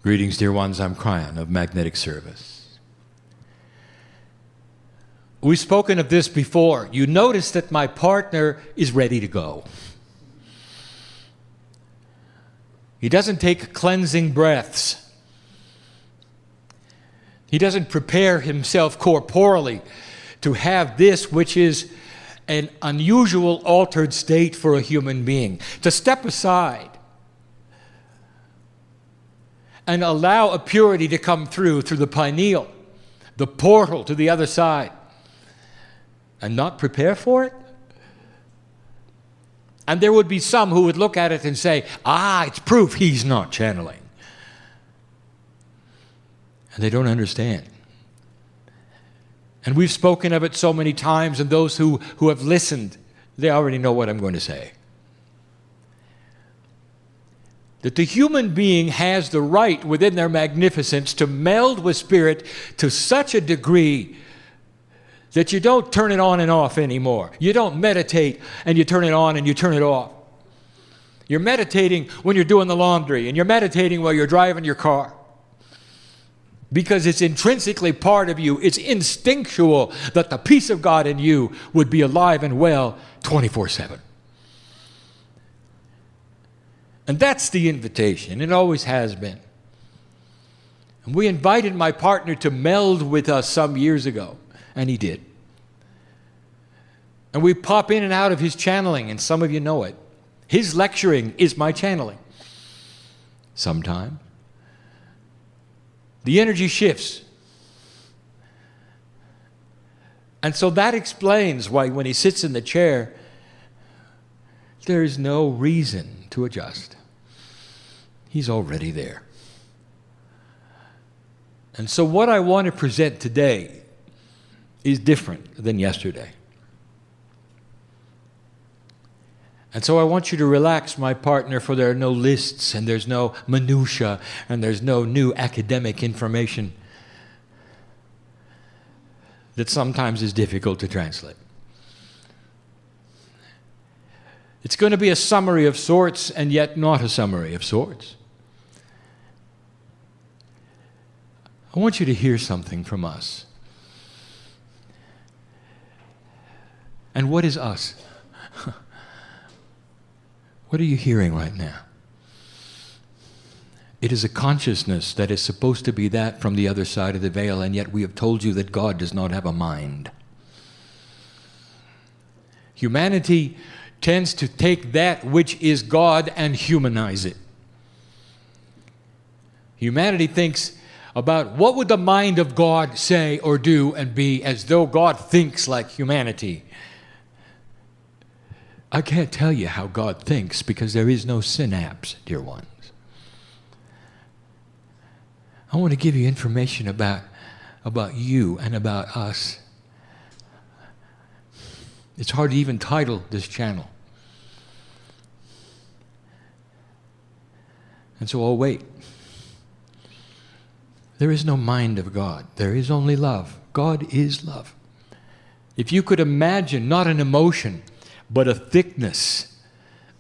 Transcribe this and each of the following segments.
Greetings, dear ones. I'm Kryon of Magnetic Service. We've spoken of this before. You notice that my partner is ready to go. He doesn't take cleansing breaths. He doesn't prepare himself corporally to have this, which is an unusual altered state for a human being, to step aside and allow a purity to come through the pineal, the portal to the other side, and not prepare for it? And there would be some who would look at it and say, it's proof he's not channeling. And they don't understand. And we've spoken of it so many times, and those who have listened, they already know what I'm going to say. That the human being has the right within their magnificence to meld with spirit to such a degree that you don't turn it on and off anymore. You don't meditate and you turn it on and you turn it off. You're meditating when you're doing the laundry, and you're meditating while you're driving your car. Because it's intrinsically part of you. It's instinctual that the peace of God in you would be alive and well 24/7. And that's the invitation. It always has been. And we invited my partner to meld with us some years ago, and he did. And we pop in and out of his channeling, and some of you know it. His lecturing is my channeling. Sometimes. The energy shifts. And so that explains why when he sits in the chair, there is no reason to adjust. He's already there. And so what I want to present today is different than yesterday. And so I want you to relax, my partner, for there are no lists, and there's no minutia, and there's no new academic information that sometimes is difficult to translate. It's going to be a summary of sorts, and yet not a summary of sorts. I want you to hear something from us. And what is us? What are you hearing right now? It is a consciousness that is supposed to be that from the other side of the veil, and yet we have told you that God does not have a mind. Humanity tends to take that which is God and humanize it. Humanity thinks about what would the mind of God say or do and be, as though God thinks like humanity. I can't tell you how God thinks because there is no synapse, dear ones. I want to give you information about you and about us. It's hard to even title this channel. And so I'll wait. There is no mind of God. There is only love. God is love. If you could imagine not an emotion, but a thickness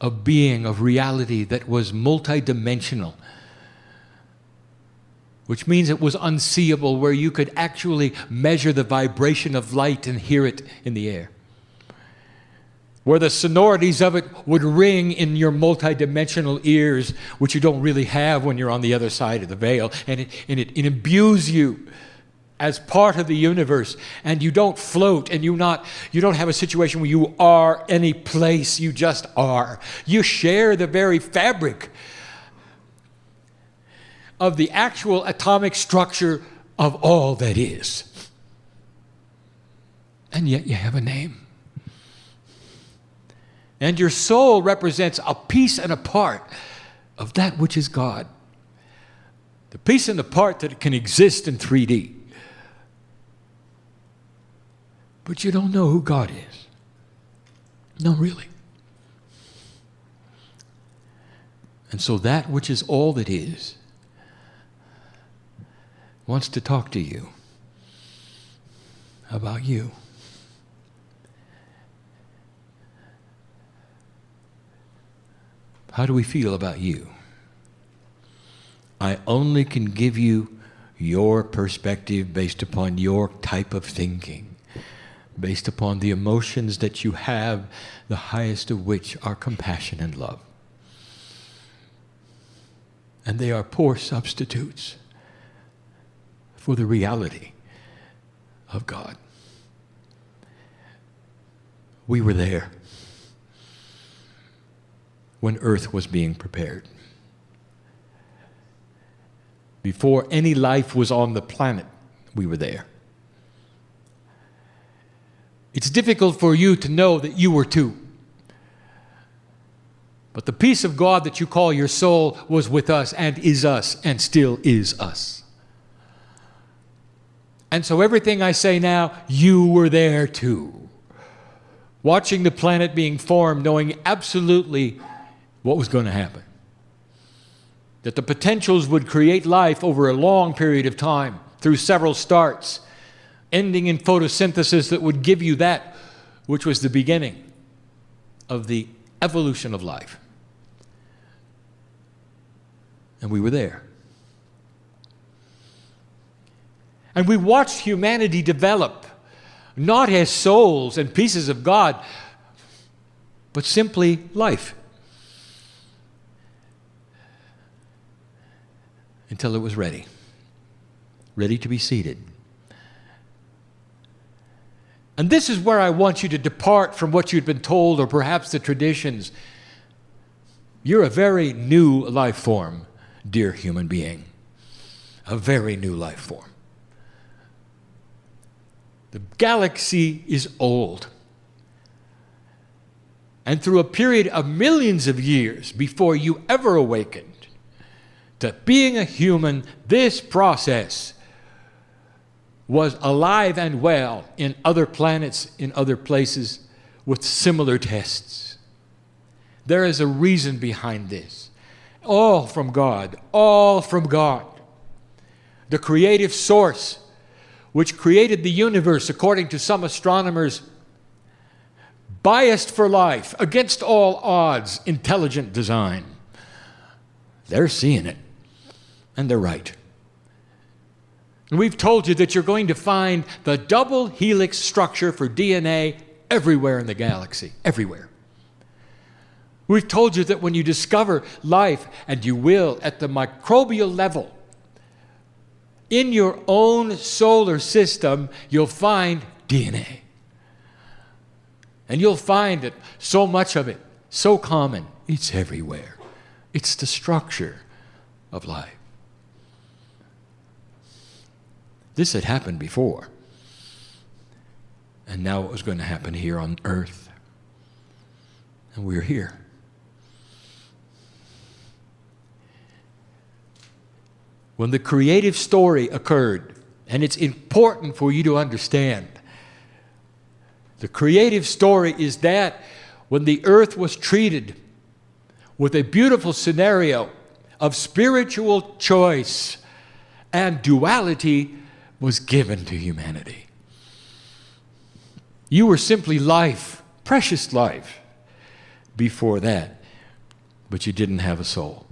of being, of reality that was multidimensional, which means it was unseeable, where you could actually measure the vibration of light and hear it in the air, where the sonorities of it would ring in your multidimensional ears, which you don't really have when you're on the other side of the veil, and it imbues you as part of the universe, and you don't float, and you don't have a situation where you are any place, you just are. You share the very fabric of the actual atomic structure of all that is. And yet you have a name. And your soul represents a piece and a part of that which is God. The piece and the part that can exist in 3D. But you don't know who God is. No, really. And so that which is all that is wants to talk to you about you. How do we feel about you? I only can give you your perspective based upon your type of thinking, based upon the emotions that you have, the highest of which are compassion and love. And they are poor substitutes for the reality of God. We were there when earth was being prepared. Before any life was on the planet, we were there. It's difficult for you to know that you were too. But the peace of God that you call your soul was with us and is us and still is us. And so everything I say now, you were there too. Watching the planet being formed, knowing absolutely what was going to happen. That the potentials would create life over a long period of time through several starts, ending in photosynthesis that would give you that which was the beginning of the evolution of life. And we were there. And we watched humanity develop, not as souls and pieces of God, but simply life. Until it was ready to be seeded. And this is where I want you to depart from what you'd been told or perhaps the traditions. You're a very new life form, dear human being. A very new life form. The galaxy is old. And through a period of millions of years before you ever awakened to being a human, this process was alive and well in other planets, in other places, with similar tests. There is a reason behind this. All from God, all from God. The creative source, which created the universe, according to some astronomers, biased for life, against all odds, intelligent design. They're seeing it, and they're right. And we've told you that you're going to find the double helix structure for DNA everywhere in the galaxy, everywhere. We've told you that when you discover life, and you will at the microbial level, in your own solar system, you'll find DNA. And you'll find it, so much of it, so common, it's everywhere. It's the structure of life. This had happened before. And now it was going to happen here on earth. And we're here. When the creative story occurred, and it's important for you to understand, the creative story is that when the earth was treated with a beautiful scenario of spiritual choice and duality was given to humanity. You were simply life, precious life, before that, but you didn't have a soul.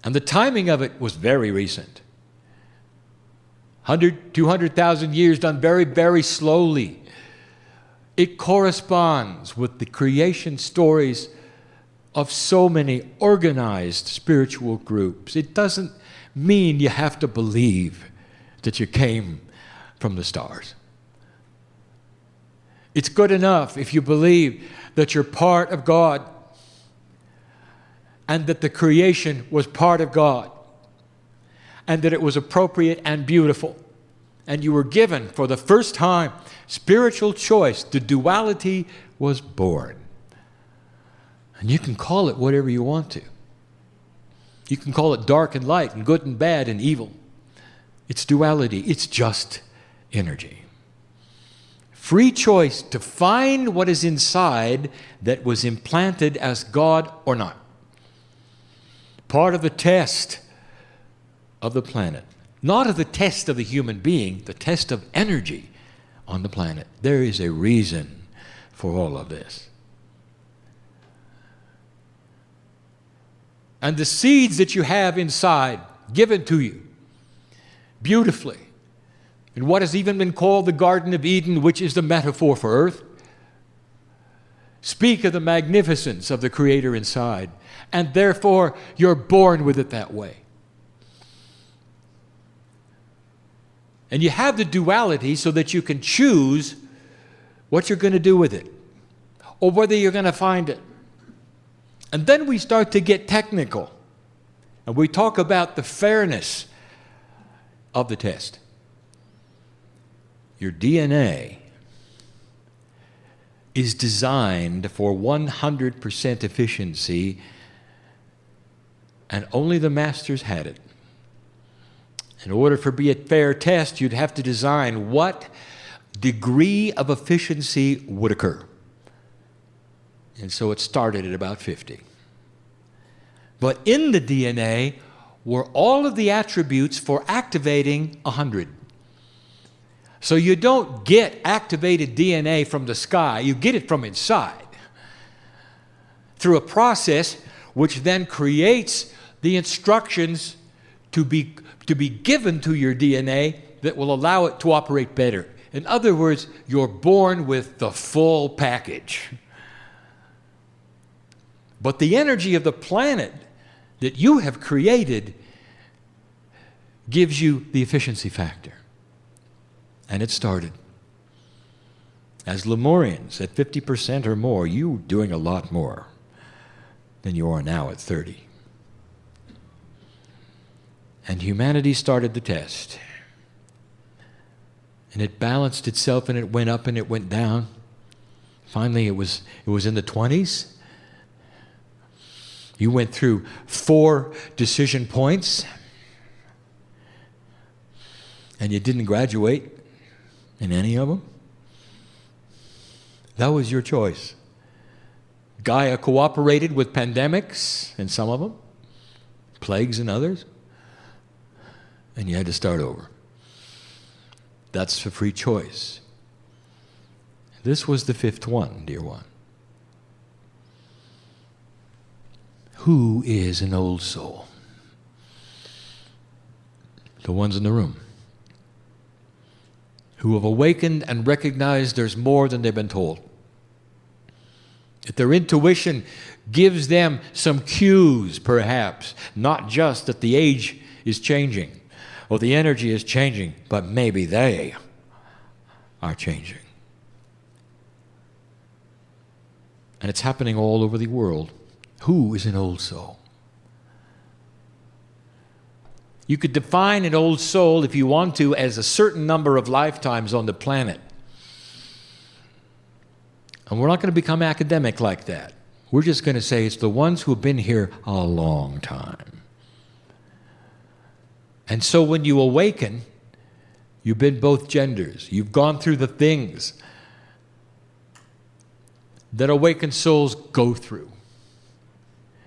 And the timing of it was very recent. 100, 200,000 years done very, very slowly. It corresponds with the creation stories of so many organized spiritual groups. It doesn't mean you have to believe that you came from the stars. It's good enough if you believe that you're part of God and that the creation was part of God and that it was appropriate and beautiful. And you were given, for the first time, spiritual choice. The duality was born. And you can call it whatever you want to. You can call it dark and light and good and bad and evil. It's duality. It's just energy. Free choice to find what is inside that was implanted as God or not. Part of the test of the planet. Not of the test of the human being, the test of energy on the planet. There is a reason for all of this. and the seeds that you have inside given to you beautifully in what has even been called the Garden of Eden, which is the metaphor for earth, speak of the magnificence of the Creator inside, and therefore you're born with it that way. And you have the duality so that you can choose what you're going to do with it, or whether you're going to find it. And then we start to get technical, and we talk about the fairness of the test. Your DNA is designed for 100% efficiency, and only the masters had it. In order for it to be a fair test, you'd have to design what degree of efficiency would occur. And so it started at about 50. But in the DNA were all of the attributes for activating 100. So you don't get activated DNA from the sky, you get it from inside through a process which then creates the instructions to be given to your DNA that will allow it to operate better. In other words, you're born with the full package. But the energy of the planet that you have created gives you the efficiency factor. And it started. As Lemurians, at 50% or more, you were doing a lot more than you are now at 30. And humanity started the test. And it balanced itself, and it went up and it went down. Finally, it was in the 20s. You went through 4 decision points, and you didn't graduate in any of them. That was your choice. Gaia cooperated with pandemics in some of them, plagues in others, and you had to start over. That's a free choice. This was the 5th one, dear one. Who is an old soul? The ones in the room who have awakened and recognized there's more than they've been told. That their intuition gives them some cues, perhaps, not just that the age is changing or the energy is changing, but maybe they are changing. And it's happening all over the world. Who is an old soul? You could define an old soul, if you want to, as a certain number of lifetimes on the planet. And we're not going to become academic like that. We're just going to say it's the ones who have been here a long time. And so when you awaken, you've been both genders. You've gone through the things that awakened souls go through.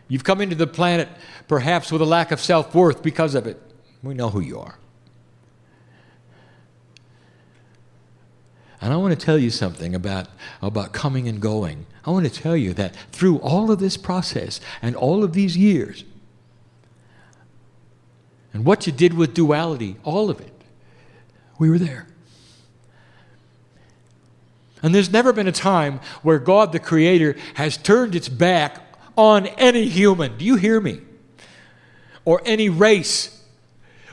You've come into the planet perhaps with a lack of self-worth because of it. We know who you are. And I want to tell you something about coming and going. I want to tell you that through all of this process and all of these years, and what you did with duality, all of it, we were there. And there's never been a time where God the Creator has turned its back on any human. Do you hear me? Or any race,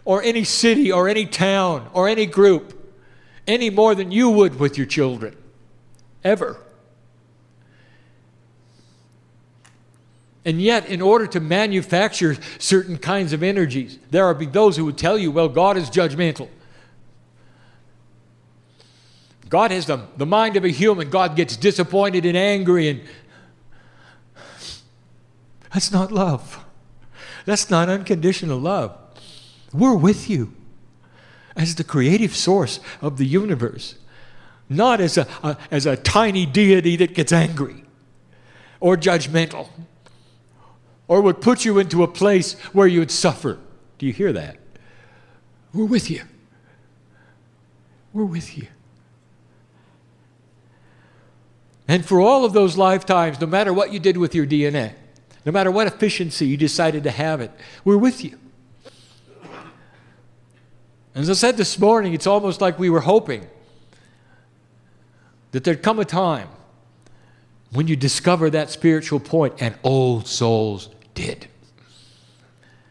or any city, or any town, or any group, any more than you would with your children. Ever. And yet, in order to manufacture certain kinds of energies, there will be those who would tell you, well, God is judgmental. God has the mind of a human. God gets disappointed and angry, and that's not love. That's not unconditional love. We're with you as the creative source of the universe, not as a tiny deity that gets angry or judgmental or would put you into a place where you would suffer. Do you hear that? We're with you. We're with you. And for all of those lifetimes, no matter what you did with your DNA, No matter what efficiency you decided to have it, we're with you. As I said this morning, it's almost like we were hoping that there'd come a time when you discover that spiritual point, and old souls did.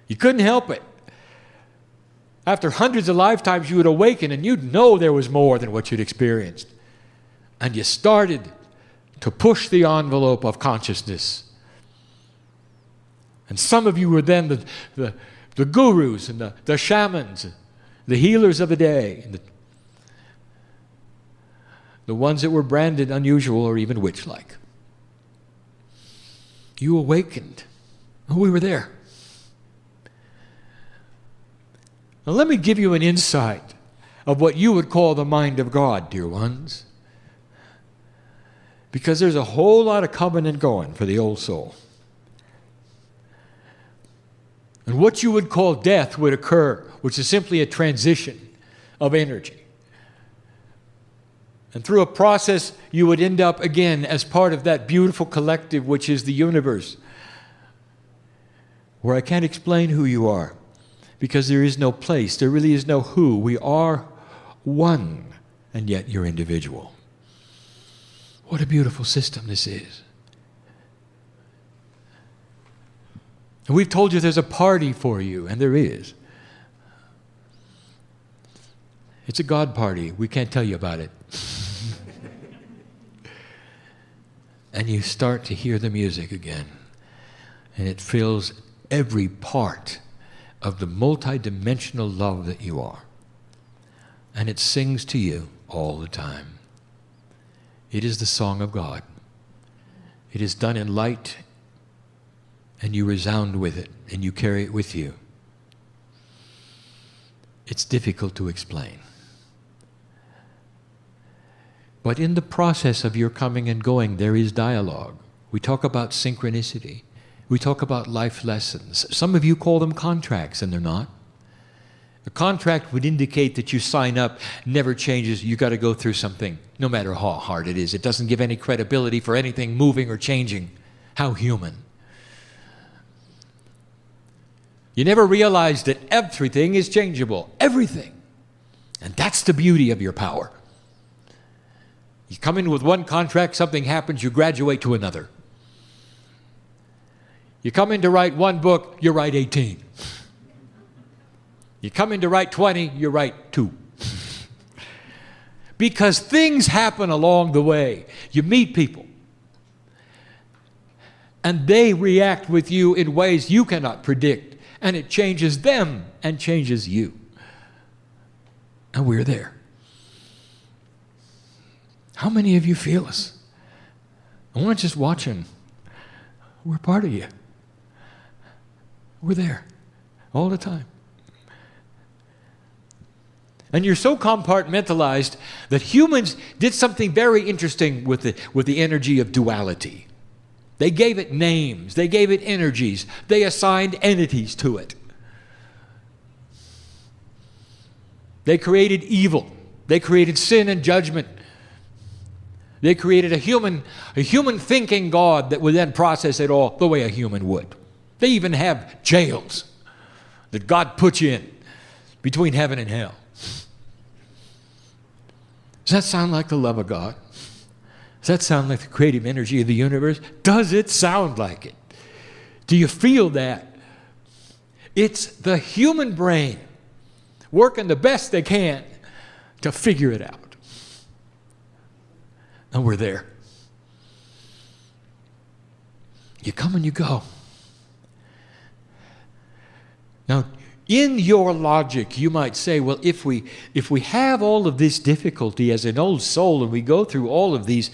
You couldn't help it. After hundreds of lifetimes, you would awaken and you'd know there was more than what you'd experienced. And you started to push the envelope of consciousness. And some of you were then the gurus and the shamans, the healers of the day, and the ones that were branded unusual or even witch-like. You awakened. We were there. Now let me give you an insight of what you would call the mind of God, dear ones. Because there's a whole lot of covenant going for the old soul. And what you would call death would occur, which is simply a transition of energy. And through a process, you would end up again as part of that beautiful collective, which is the universe, where I can't explain who you are, because there is no place, there really is no who. We are one, and yet you're individual. What a beautiful system this is. And we've told you there's a party for you, and there is. It's a God party. We can't tell you about it. And you start to hear the music again. And it fills every part of the multidimensional love that you are. And it sings to you all the time. It is the song of God. It is done in light, and you resound with it, and you carry it with you. It's difficult to explain. But in the process of your coming and going, there is dialogue. We talk about synchronicity. We talk about life lessons. Some of you call them contracts, and they're not. A contract would indicate that you sign up, never changes, you got to go through something, no matter how hard it is. It doesn't give any credibility for anything moving or changing. How human. You never realize that everything is changeable. Everything. And that's the beauty of your power. You come in with one contract, something happens, you graduate to another. You come in to write one book, you write 18. You come in to write 20, you write 2. Because things happen along the way. You meet people. And they react with you in ways you cannot predict. And it changes them and changes you. And we're there. How many of you feel us? I want to just watching. We're part of you. We're there all the time. And you're so compartmentalized that humans did something very interesting with the energy of duality. They gave it names. They gave it energies. They assigned entities to it. They created evil. They created sin and judgment. They created a human thinking God that would then process it all the way a human would. They even have jails that God puts you in between heaven and hell. Does that sound like the love of God? Does that sound like the creative energy of the universe? Does it sound like it? Do you feel that? It's the human brain working the best they can to figure it out. And we're there. You come and you go. Now, in your logic, you might say, well, if we have all of this difficulty as an old soul and we go through all of these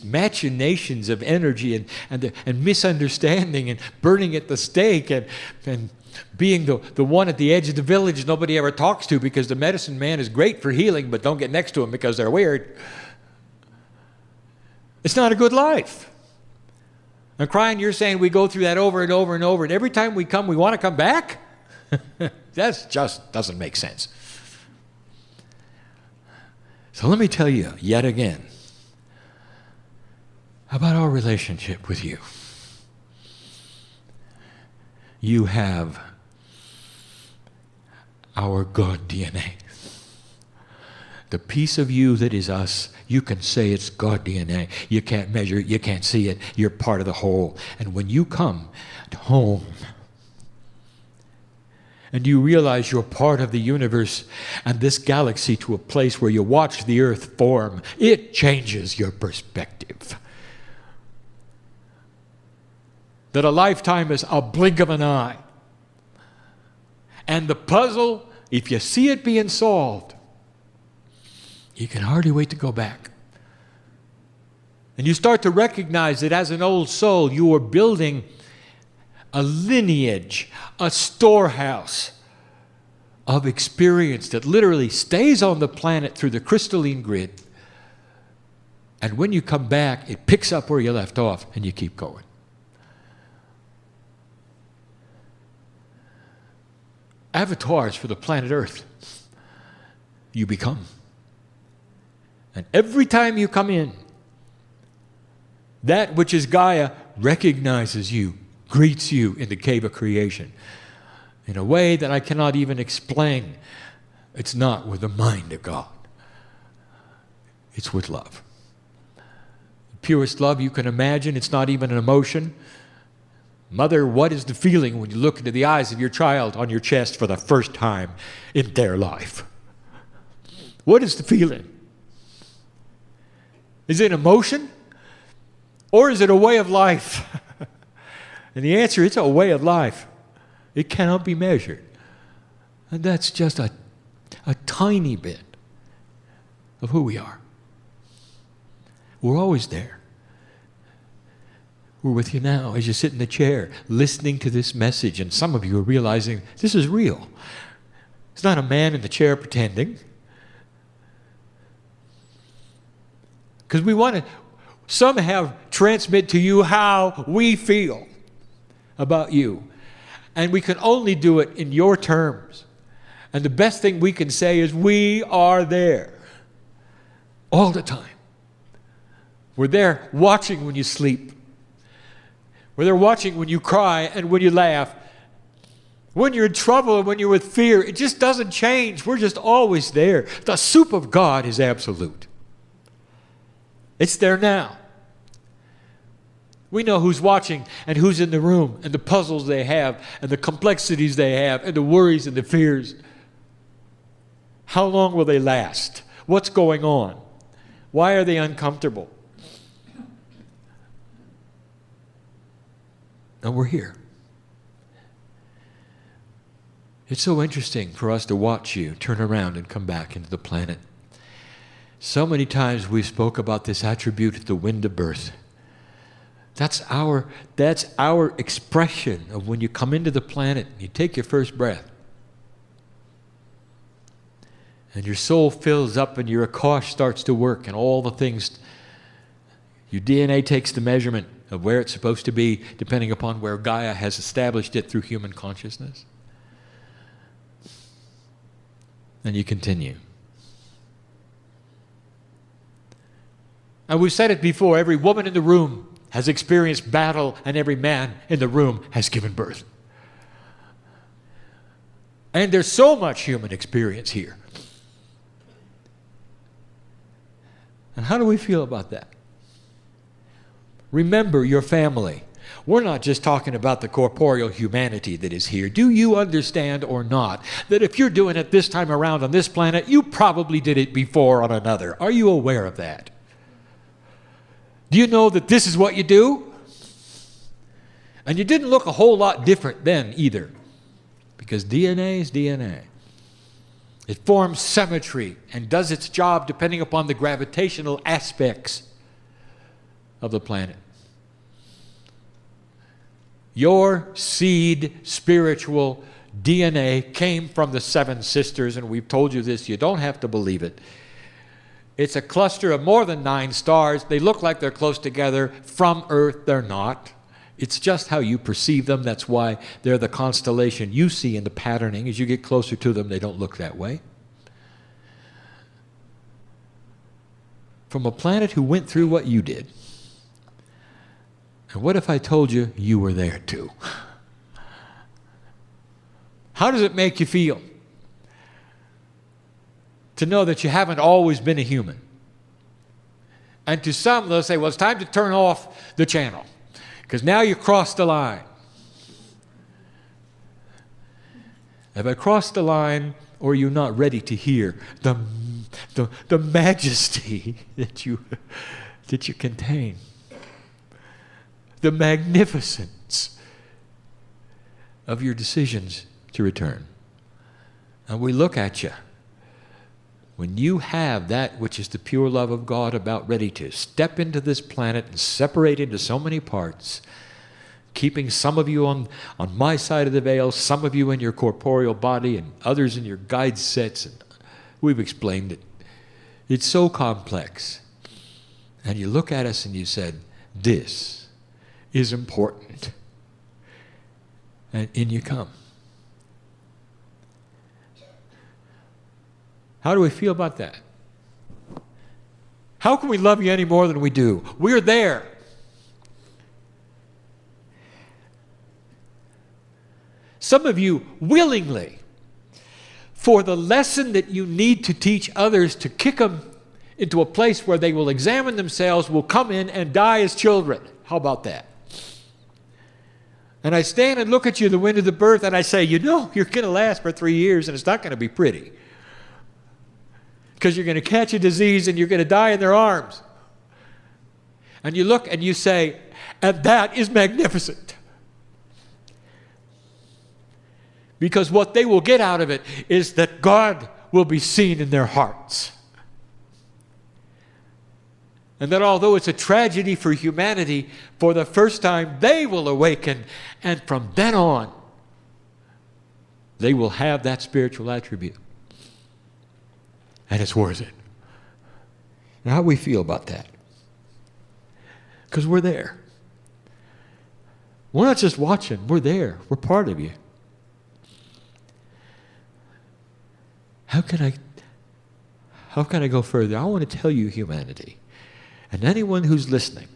machinations of energy and misunderstanding and burning at the stake and being the one at the edge of the village nobody ever talks to because the medicine man is great for healing, but don't get next to him because they're weird. It's not a good life. And Kryon, you're saying we go through that over and over and over, and every time we come, we want to come back? That just doesn't make sense. So let me tell you yet again about our relationship with you. you have our God DNA. The piece of you that is us, you can say it's God DNA. You can't measure it, you can't see it. You're part of the whole. And when you come home and you realize you're part of the universe and this galaxy to a place where you watch the earth form, it changes your perspective. That a lifetime is a blink of an eye. And the puzzle, if you see it being solved, you can hardly wait to go back. And you start to recognize that as an old soul, you are building a lineage, a storehouse of experience that literally stays on the planet through the crystalline grid. And when you come back, it picks up where you left off and you keep going. Avatars for the planet Earth, you become. And every time you come in, that which is Gaia recognizes you, greets you in the cave of creation in a way that I cannot even explain. It's not with the mind of God. It's with love. The purest love you can imagine. It's not even an emotion. Mother, what is the feeling when you look into the eyes of your child on your chest for the first time in their life? What is the feeling? Is it emotion? Or is it a way of life? And the answer, it's a way of life. It cannot be measured. And that's just a tiny bit of who we are. We're always there. We're with you now as you sit in the chair listening to this message, and some of you are realizing this is real. It's not a man in the chair pretending. Because we want to somehow transmit to you how we feel about you. And we can only do it in your terms. And the best thing we can say is we are there all the time. We're there watching when you sleep. We're there watching when you cry and when you laugh. When you're in trouble and when you're with fear, it just doesn't change. We're just always there. The soup of God is absolute. It's there now. We know who's watching and who's in the room and the puzzles they have and the complexities they have and the worries and the fears. How long will they last? What's going on? Why are they uncomfortable? And we're here. It's so interesting for us to watch you turn around and come back into the planet. So many times we spoke about this attribute, the wind of birth. That's our expression of when you come into the planet and you take your first breath. And your soul fills up and your Akash starts to work and all the things. Your DNA takes the measurement of where it's supposed to be depending upon where Gaia has established it through human consciousness. And you continue. And we've said it before, every woman in the room has experienced battle and every man in the room has given birth. And there's so much human experience here. And how do we feel about that? Remember your family. We're not just talking about the corporeal humanity that is here. Do you understand or not that if you're doing it this time around on this planet, you probably did it before on another? Are you aware of that? Do you know that this is what you do? And you didn't look a whole lot different then either, because DNA is DNA. It forms symmetry and does its job depending upon the gravitational aspects of the planet. Your seed spiritual DNA came from the seven sisters, and we've told you this, you don't have to believe it. It's a cluster of more than 9 stars. They look like they're close together. From Earth, they're not. It's just how you perceive them. That's why they're the constellation you see in the patterning. As you get closer to them, they don't look that way. From a planet who went through what you did. And what if I told you you were there too? How does it make you feel to know that you haven't always been a human? And to some, they'll say, well, it's time to turn off the channel because now you crossed the line. Have I crossed the line, or are you not ready to hear the majesty that you contain? The magnificence of your decisions to return. And we look at you. When you have that which is the pure love of God about ready to step into this planet and separate into so many parts, keeping some of you on my side of the veil, some of you in your corporeal body, and others in your guide sets, and we've explained it. It's so complex. And you look at us and you said, this is important. And in you come. How do we feel about that? How can we love you any more than we do? We're there. Some of you willingly, for the lesson that you need to teach others to kick them into a place where they will examine themselves, will come in and die as children. How about that? And I stand and look at you in the wind of the birth and I say, you know, you're going to last for 3 years and it's not going to be pretty. Because you're going to catch a disease and you're going to die in their arms. And you look and you say, and that is magnificent. Because what they will get out of it is that God will be seen in their hearts. And that although it's a tragedy for humanity, for the first time they will awaken, and from then on, they will have that spiritual attribute. And it's worth it. Now, how do we feel about that? Because we're there. We're not just watching, we're there. We're part of you. How can I go further? I want to tell you, humanity, and anyone who's listening,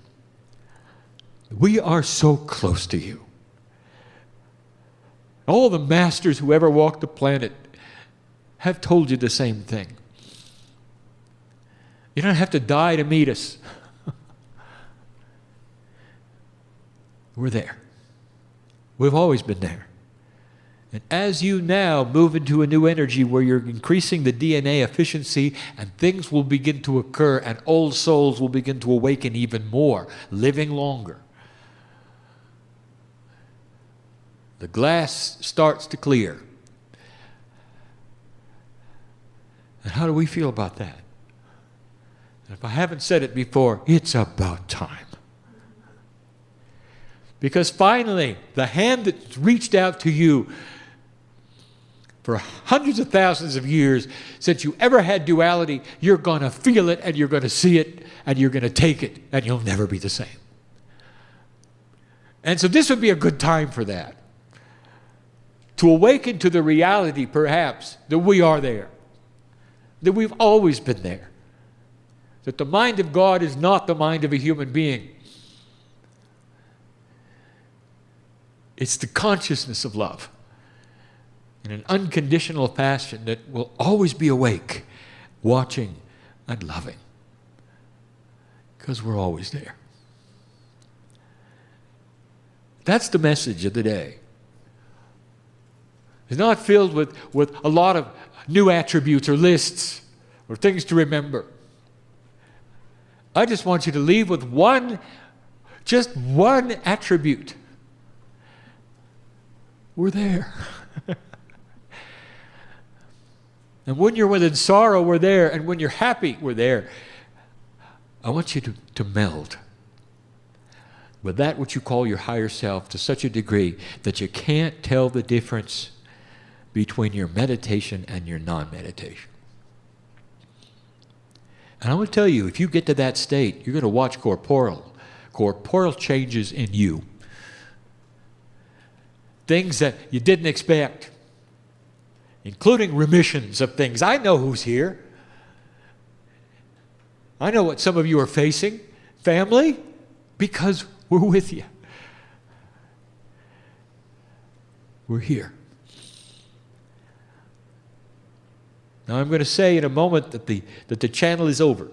we are so close to you. All the masters who ever walked the planet have told you the same thing. You don't have to die to meet us. We're there. We've always been there. And as you now move into a new energy where you're increasing the DNA efficiency and things will begin to occur and old souls will begin to awaken even more, living longer. The glass starts to clear. And how do we feel about that? And if I haven't said it before, it's about time. Because finally, the hand that's reached out to you for hundreds of thousands of years, since you ever had duality, you're going to feel it and you're going to see it and you're going to take it and you'll never be the same. And so this would be a good time for that. To awaken to the reality, perhaps, that we are there. That we've always been there. That the mind of God is not the mind of a human being. It's the consciousness of love in an unconditional fashion that will always be awake, watching, and loving. Because we're always there. That's the message of the day. It's not filled with a lot of new attributes or lists or things to remember. I just want you to leave with just one attribute. We're there. And when you're within sorrow, we're there. And when you're happy, we're there. I want you to meld with that which you call your higher self to such a degree that you can't tell the difference between your meditation and your non-meditation. And I want to tell you, if you get to that state, you're going to watch corporeal changes in you. Things that you didn't expect, including remissions of things. I know who's here. I know what some of you are facing. Family, because we're with you. We're here. Now I'm going to say in a moment that the channel is over.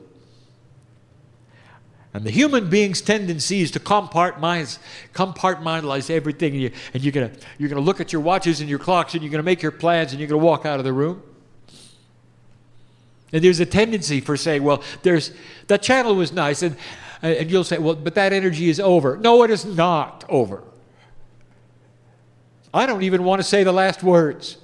And the human being's tendency is to compartmentalize everything. And you're going to look at your watches and your clocks, and you're going to make your plans, and you're going to walk out of the room. And there's a tendency for saying, well, that channel was nice. And you'll say, well, but that energy is over. No, it is not over. I don't even want to say the last words.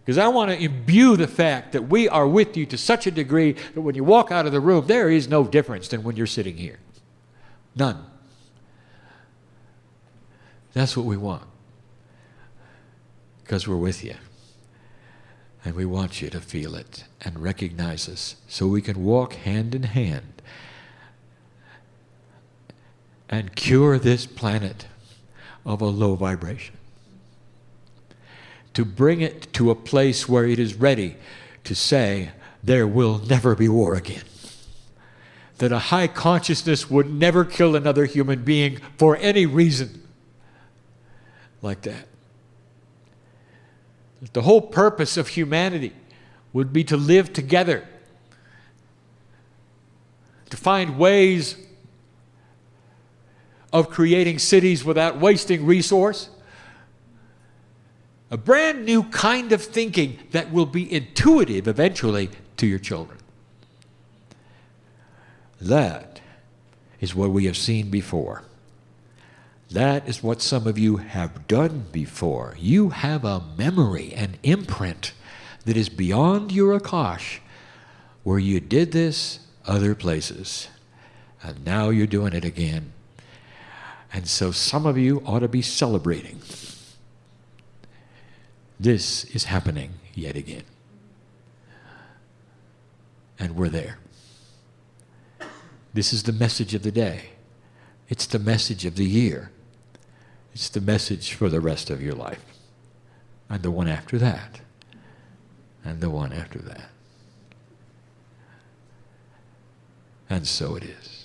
Because I want to imbue the fact that we are with you to such a degree that when you walk out of the room, there is no difference than when you're sitting here. None. That's what we want. Because we're with you. And we want you to feel it and recognize us so we can walk hand in hand and cure this planet of a low vibration. To bring it to a place where it is ready to say, there will never be war again. That a high consciousness would never kill another human being for any reason like that. That the whole purpose of humanity would be to live together, to find ways of creating cities without wasting resource. A brand new kind of thinking that will be intuitive eventually to your children. That is what we have seen before. That is what some of you have done before. You have a memory, an imprint that is beyond your Akash, where you did this other places. And now you're doing it again. And so some of you ought to be celebrating. This is happening yet again. And we're there. This is the message of the day. It's the message of the year. It's the message for the rest of your life. And the one after that. And the one after that. And so it is.